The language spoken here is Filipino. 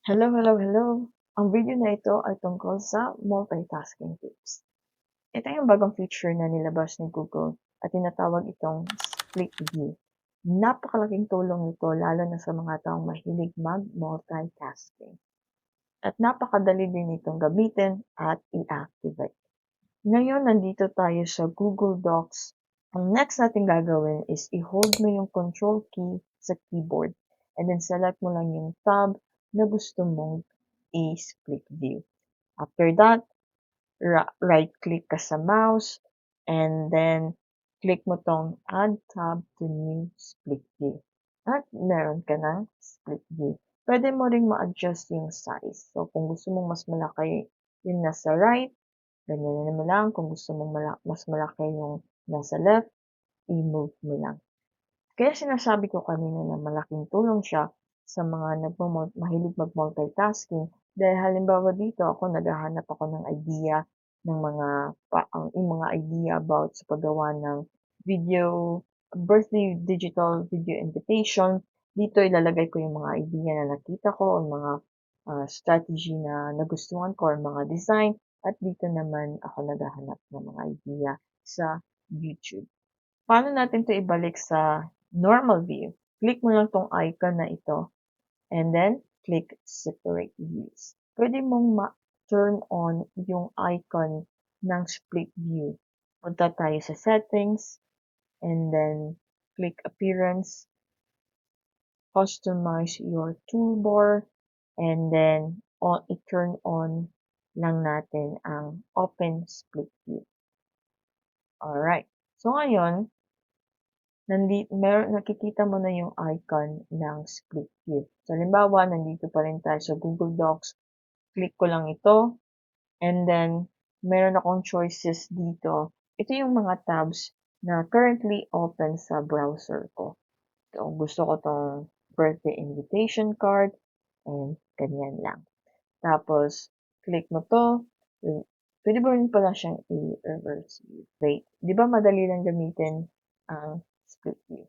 Hello, hello, hello! Ang video na ito ay tungkol sa multitasking tips. Ito yung bagong feature na nilabas ni Google at tinatawag itong split view. Napakalaking tulong nito lalo na sa mga taong mahilig mag-multitasking. At napakadali din itong gamitin at i-activate. Ngayon, nandito tayo sa Google Docs. Ang next natin gagawin is i-hold mo yung control key sa keyboard and then select mo lang yung tab na gusto mong i-split view. After that, right-click ka sa mouse and then click mo tong Add Tab to New Split View. At meron ka ng split view. Pwede mo ring ma-adjust yung size. So, kung gusto mong mas malaki yung nasa right, ganyan mo lang. Kung gusto mong mas malaki yung nasa left, i-move mo lang. Kaya sinasabi ko kanina na malaking tulong siya sa mga mahilig mag-multitasking dahil halimbawa dito ako naghahanap ako ng idea ng yung mga idea about sa paggawa ng video, birthday digital video invitation. Dito ilalagay ko yung mga idea na nakita ko o mga strategy na nagustuhan ko or mga design at dito naman ako naghahanap ng mga idea sa YouTube. Paano natin 'to ibalik sa normal view? Click mo lang 'tong icon na ito and then click separate views. Pwede mong ma-turn on yung icon ng split view. Punta tayo sa settings and then click appearance, customize your toolbar, and then i-turn on lang natin ang open split view. Alright. So ngayon, nakikita mo na yung icon ng split view. So, halimbawa, nandito pa rin tayo sa Google Docs. Click ko lang ito. And then, meron akong choices dito. Ito yung mga tabs na currently open sa browser ko. So, gusto ko tong birthday invitation card. And ganyan lang. Tapos, click mo to. Pwede mo rin pala siyang i-reverse view. Wait, di ba madali lang gamitin ang split view?